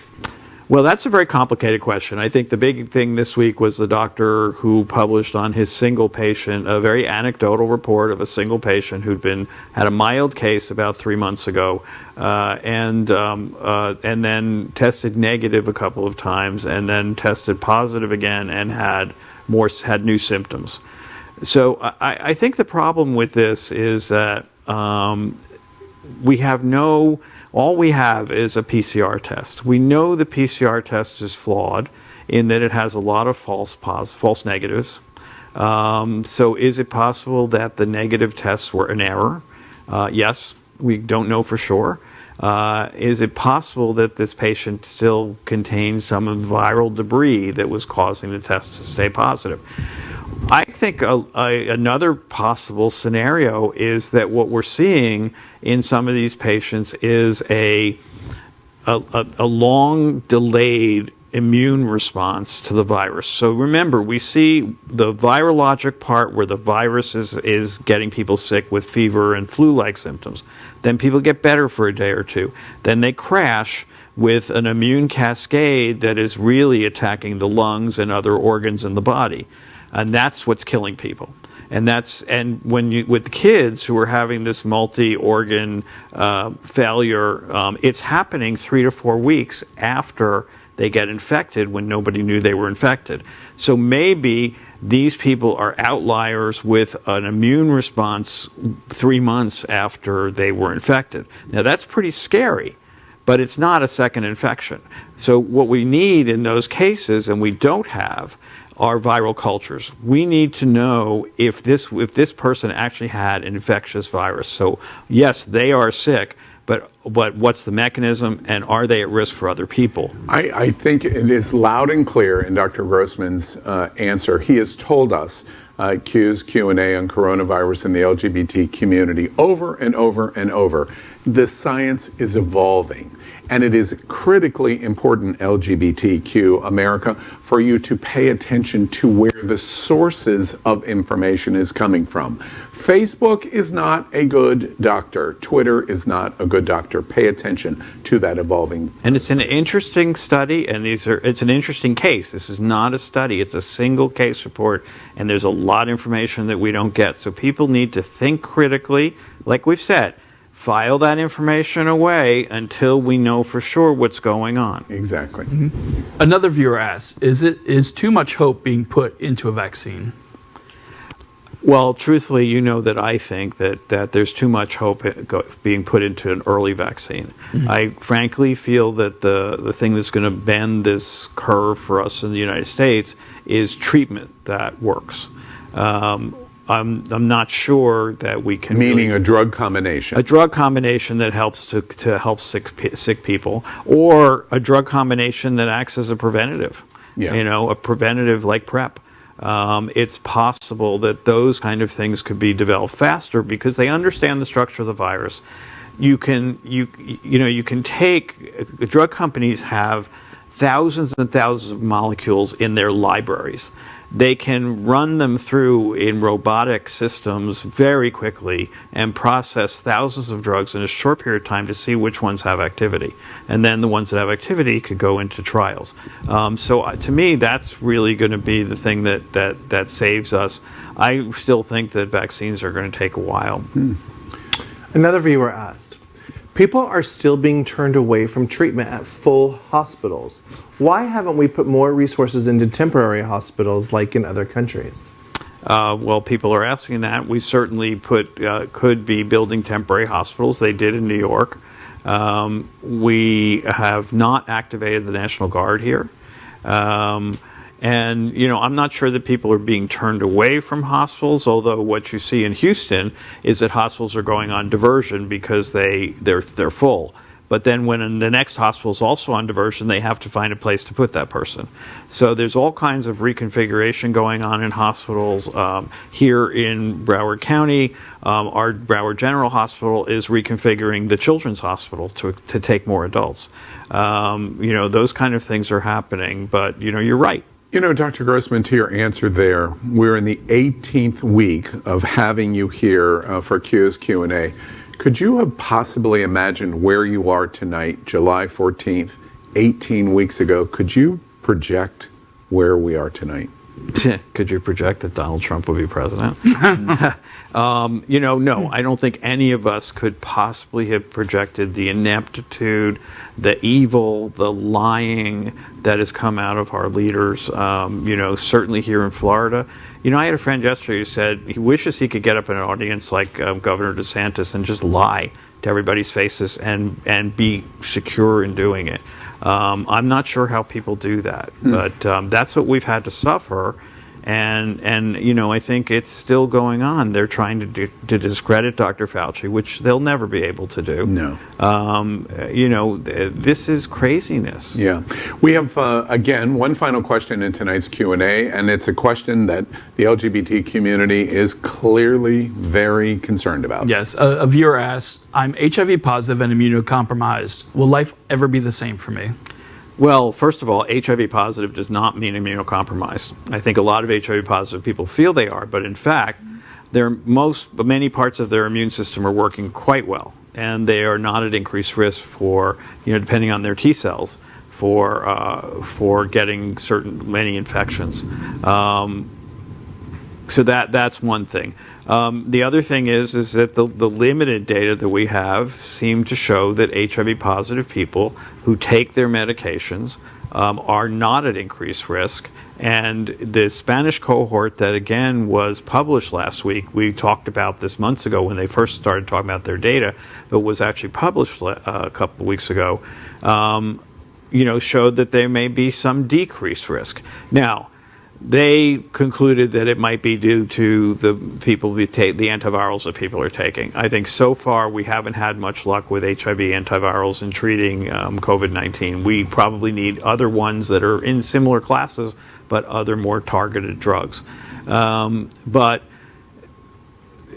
Well, that's a very complicated question. I think the big thing this week was the doctor who published on his single patient a very anecdotal report of a single patient who'd had a mild case about 3 months ago, and then tested negative a couple of times, and then tested positive again, and had new symptoms. So I think the problem with this is that all we have is a PCR test. We know the PCR test is flawed in that it has a lot of false negatives. So is it possible that the negative tests were an error? Yes, we don't know for sure. Is it possible that this patient still contains some of the viral debris that was causing the test to stay positive? I think another possible scenario is that what we're seeing in some of these patients is a long delayed immune response to the virus. So remember, we see the virologic part where the virus is getting people sick with fever and flu-like symptoms. Then people get better for a day or two. Then they crash with an immune cascade that is really attacking the lungs and other organs in the body. And that's what's killing people. And when with kids who are having this multi-organ failure, it's happening 3 to 4 weeks after they get infected when nobody knew they were infected. So maybe these people are outliers with an immune response 3 months after they were infected. Now that's pretty scary, but it's not a second infection. So what we need in those cases, and we don't have, are viral cultures. We need to know if this person actually had an infectious virus. So yes, they are sick, but what's the mechanism, and are they at risk for other people? I think it is loud and clear in Dr. Grossman's answer. He has told us Q's Q&A on coronavirus in the LGBT community over and over and over. The science is evolving, and it is critically important, LGBTQ America, for you to pay attention to where the sources of information is coming from. Facebook is not a good doctor. Twitter is not a good doctor. Pay attention to that evolving. And it's an interesting study, and it's an interesting case. This is not a study. It's a single case report, and there's a lot of information that we don't get. So people need to think critically, like we've said. File that information away until we know for sure what's going on. Exactly. Mm-hmm. Another viewer asks, is too much hope being put into a vaccine? Well, truthfully, you know that I think that there's too much hope being put into an early vaccine. Mm-hmm. I frankly feel that the thing that's going to bend this curve for us in the United States is treatment that works. I'm not sure that we can. Meaning a drug combination. A drug combination that helps to help sick people, or a drug combination that acts as a preventative. Yeah. You know, a preventative like PrEP. It's possible that those kind of things could be developed faster because they understand the structure of the virus. You can take, the drug companies have thousands and thousands of molecules in their libraries. They can run them through in robotic systems very quickly and process thousands of drugs in a short period of time to see which ones have activity. And then the ones that have activity could go into trials. So to me, that's really going to be the thing that saves us. I still think that vaccines are going to take a while. Another viewer asked, people are still being turned away from treatment at full hospitals. Why haven't we put more resources into temporary hospitals like in other countries? Well, people are asking that. We certainly could be building temporary hospitals. They did in New York. We have not activated the National Guard here. And, you know, I'm not sure that people are being turned away from hospitals, although what you see in Houston is that hospitals are going on diversion because they're full. But then when the next hospital is also on diversion, they have to find a place to put that person. So there's all kinds of reconfiguration going on in hospitals. Here in Broward County, our Broward General Hospital is reconfiguring the Children's Hospital to take more adults. You know, those kind of things are happening, but, you know, you're right. You know, Dr. Grossman, to your answer there, we're in the 18th week of having you here for Q's Q&A. Could you have possibly imagined where you are tonight, July 14th, 18 weeks ago? Could you project where we are tonight? Could you project that Donald Trump would be president? You know, no, I don't think any of us could possibly have projected the ineptitude, the evil, the lying that has come out of our leaders, you know, certainly here in Florida. You know, I had a friend yesterday who said he wishes he could get up in an audience like Governor DeSantis and just lie to everybody's faces and be secure in doing it. I'm not sure how people do that, but that's what we've had to suffer. And you know, I think it's still going on. They're trying to discredit Dr. Fauci, which they'll never be able to do. No. You know, this is craziness. Yeah. We have, again, one final question in tonight's Q&A, and it's a question that the LGBT community is clearly very concerned about. Yes. A viewer asks, I'm HIV positive and immunocompromised. Will life ever be the same for me? Well, first of all, HIV positive does not mean immunocompromised. I think a lot of HIV positive people feel they are, but in fact, many parts of their immune system are working quite well, and they are not at increased risk for, you know, depending on their T cells, for getting many infections. So that's one thing. The other thing is that the limited data that we have seem to show that HIV positive people who take their medications are not at increased risk. And the Spanish cohort that, again, was published last week, we talked about this months ago when they first started talking about their data, but was actually published a couple of weeks ago, you know, showed that there may be some decreased risk. Now, they concluded that it might be due to the antivirals that people are taking. I think so far we haven't had much luck with HIV antivirals in treating COVID-19. We probably need other ones that are in similar classes, but other more targeted drugs. But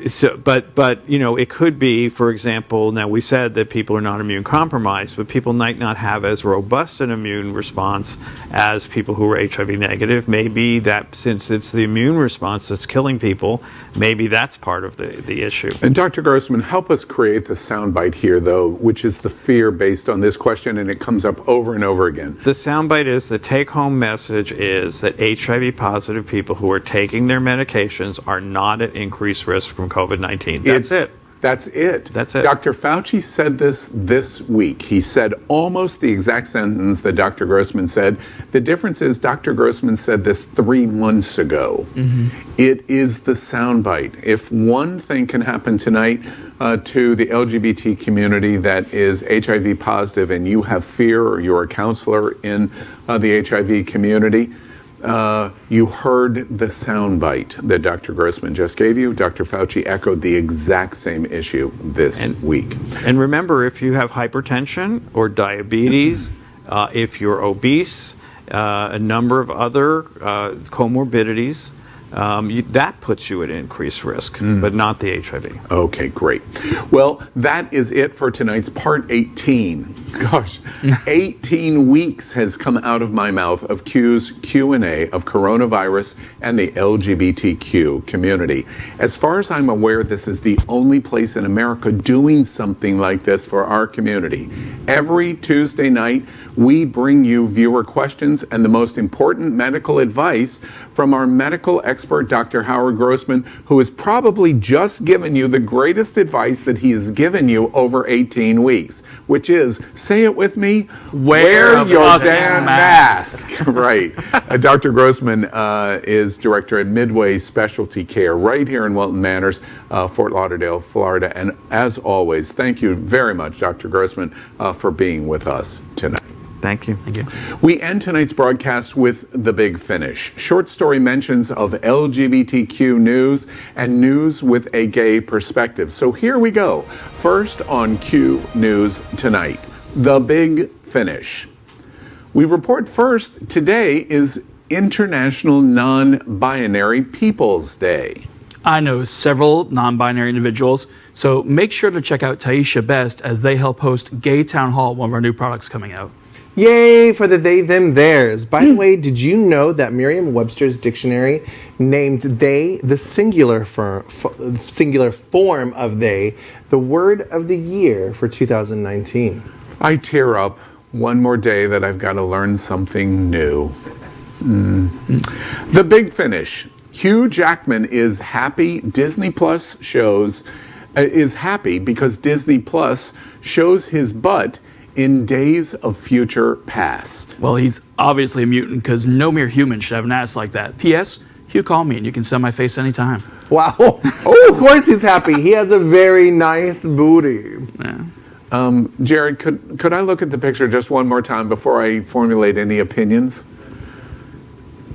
it could be, for example, now we said that people are not immune compromised, but people might not have as robust an immune response as people who are HIV negative. Maybe that, since it's the immune response that's killing people, maybe that's part of the issue. And Dr. Grossman, help us create the soundbite here, though, which is the fear based on this question, and it comes up over and over again. The soundbite is, the take-home message is that HIV positive people who are taking their medications are not at increased risk from COVID-19. That's it. That's it. Dr. Fauci said this week. He said almost the exact sentence that Dr. Grossman said. The difference is Dr. Grossman said this 3 months ago. Mm-hmm. It is the soundbite. If one thing can happen tonight to the LGBT community that is HIV positive and you have fear, or you're a counselor in the HIV community, you heard the soundbite that Dr. Grossman just gave you. Dr. Fauci echoed the exact same issue this week. And remember, if you have hypertension or diabetes, if you're obese, a number of other comorbidities, that puts you at increased risk, but not the HIV. Okay, great. Well, that is it for tonight's part 18. Gosh, 18 weeks has come out of my mouth of Q's Q&A of coronavirus and the LGBTQ community. As far as I'm aware, this is the only place in America doing something like this for our community. Every Tuesday night, we bring you viewer questions and the most important medical advice from our medical expert, Dr. Howard Grossman, who has probably just given you the greatest advice that he has given you over 18 weeks, which is, say it with me, wear your damn mask. Right. Dr. Grossman is director at Midway Specialty Care right here in Wilton Manors, Fort Lauderdale, Florida. And as always, thank you very much, Dr. Grossman, for being with us tonight. Thank you. Thank you. We end tonight's broadcast with The Big Finish, short story mentions of LGBTQ news and news with a gay perspective. So here we go. First on Q News tonight, The Big Finish. We report first, today is International Non-Binary Peoples Day. I know several non-binary individuals, so make sure to check out Taisha Best as they help host Gay Town Hall, one of our new products coming out. Yay for the they, them, theirs. By the way, did you know that Merriam-Webster's dictionary named they, the singular form of they, the word of the year for 2019? I tear up one more day that I've got to learn something new. The Big Finish. Hugh Jackman is happy Disney Plus is happy because Disney Plus shows his butt in Days of Future Past. Well, he's obviously a mutant because no mere human should have an ass like that. P.S. Hugh, call me and you can sell my face anytime. Wow. Oh, of course he's happy. He has a very nice booty. Yeah. Jared, could I look at the picture just one more time before I formulate any opinions?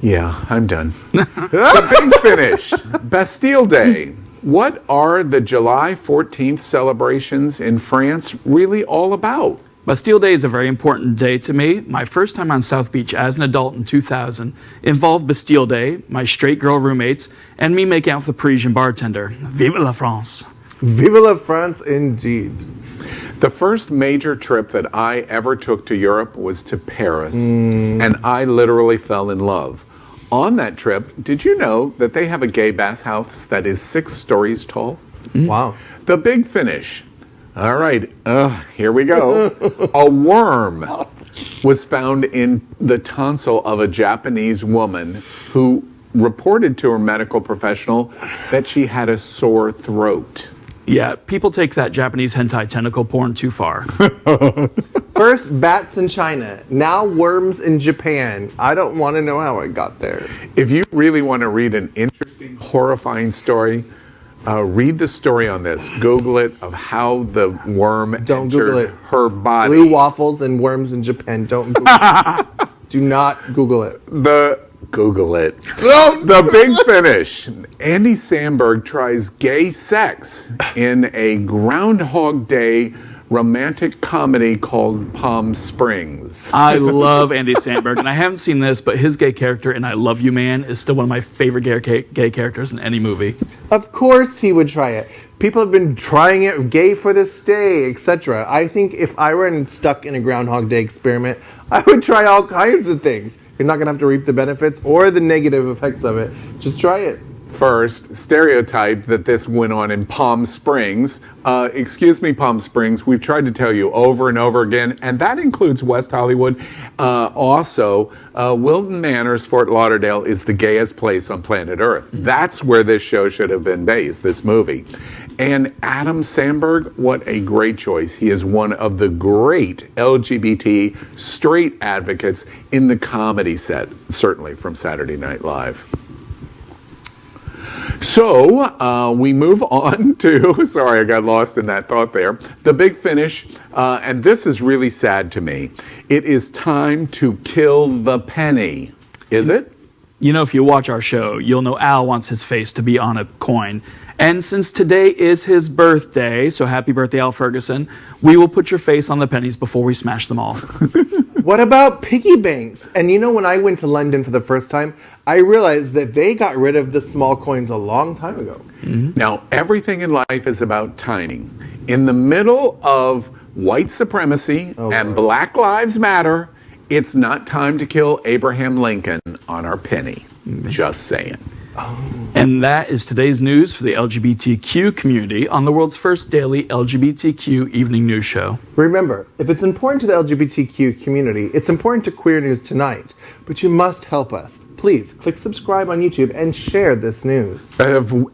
Yeah, I'm done. The Big Finish. Bastille Day. What are the July 14th celebrations in France really all about? Bastille Day is a very important day to me. My first time on South Beach as an adult in 2000 involved Bastille Day, my straight girl roommates, and me making out with the Parisian bartender. Vive la France. Vive la France indeed. The first major trip that I ever took to Europe was to Paris, and I literally fell in love. On that trip, did you know that they have a gay bath house that is 6 stories tall? Wow. The Big Finish. All right, here we go. A worm was found in the tonsil of a Japanese woman who reported to her medical professional that she had a sore throat. Yeah, people take that Japanese hentai tentacle porn too far. First, bats in China. Now worms in Japan. I don't want to know how it got there. If you really want to read an interesting, horrifying story, read the story on this. Google it, of how the worm entered her body. Blue waffles and worms in Japan. Don't Google it. Do not Google it. The Google it. The big finish. Andy Samberg tries gay sex in a Groundhog Day romantic comedy called Palm Springs. I love Andy Samberg, and I haven't seen this, but his gay character in I Love You Man is still one of my favorite gay characters in any movie. Of course he would try it. People have been trying it, gay for this day, etc. I think if I were stuck in a Groundhog Day experiment, I would try all kinds of things. You're not going to have to reap the benefits or the negative effects of it. Just try it. First, stereotype that this went on in Palm Springs. Excuse me, Palm Springs, we've tried to tell you over and over again, and that includes West Hollywood. Also, Wilton Manors, Fort Lauderdale, is the gayest place on planet Earth. That's where this show should have been based, this movie. And Adam Samberg, what a great choice. He is one of the great LGBT straight advocates in the comedy set, certainly from Saturday Night Live. So we move on to, sorry, I got lost in that thought there, the big finish, and this is really sad to me. It is time to kill the penny. Is it? You know, if you watch our show, you'll know Al wants his face to be on a coin. And since today is his birthday, so happy birthday, Al Ferguson, we will put your face on the pennies before we smash them all. What about piggy banks? And you know, when I went to London for the first time, I realized that they got rid of the small coins a long time ago. Mm-hmm. Now, everything in life is about timing. In the middle of white supremacy and Black Lives Matter, it's not time to kill Abraham Lincoln on our penny. Just saying. And that is today's news for the LGBTQ community on the world's first daily LGBTQ evening news show. Remember, if it's important to the LGBTQ community, it's important to Queer News Tonight, but you must help us. Please click subscribe on YouTube and share this news.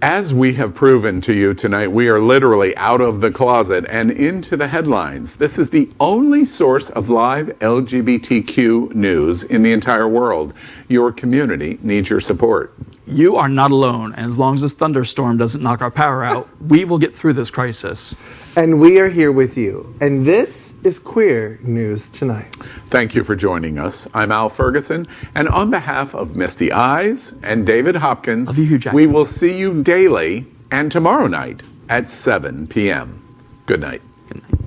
As we have proven to you tonight, we are literally out of the closet and into the headlines. This is the only source of live LGBTQ news in the entire world. Your community needs your support. You are not alone, and as long as this thunderstorm doesn't knock our power out, we will get through this crisis. And we are here with you. And this is Queer News Tonight. Thank you for joining us. I'm Al Ferguson, and on behalf of Misty Eyes and David Hopkins, we will see you daily and tomorrow night at 7 p.m. Good night. Good night.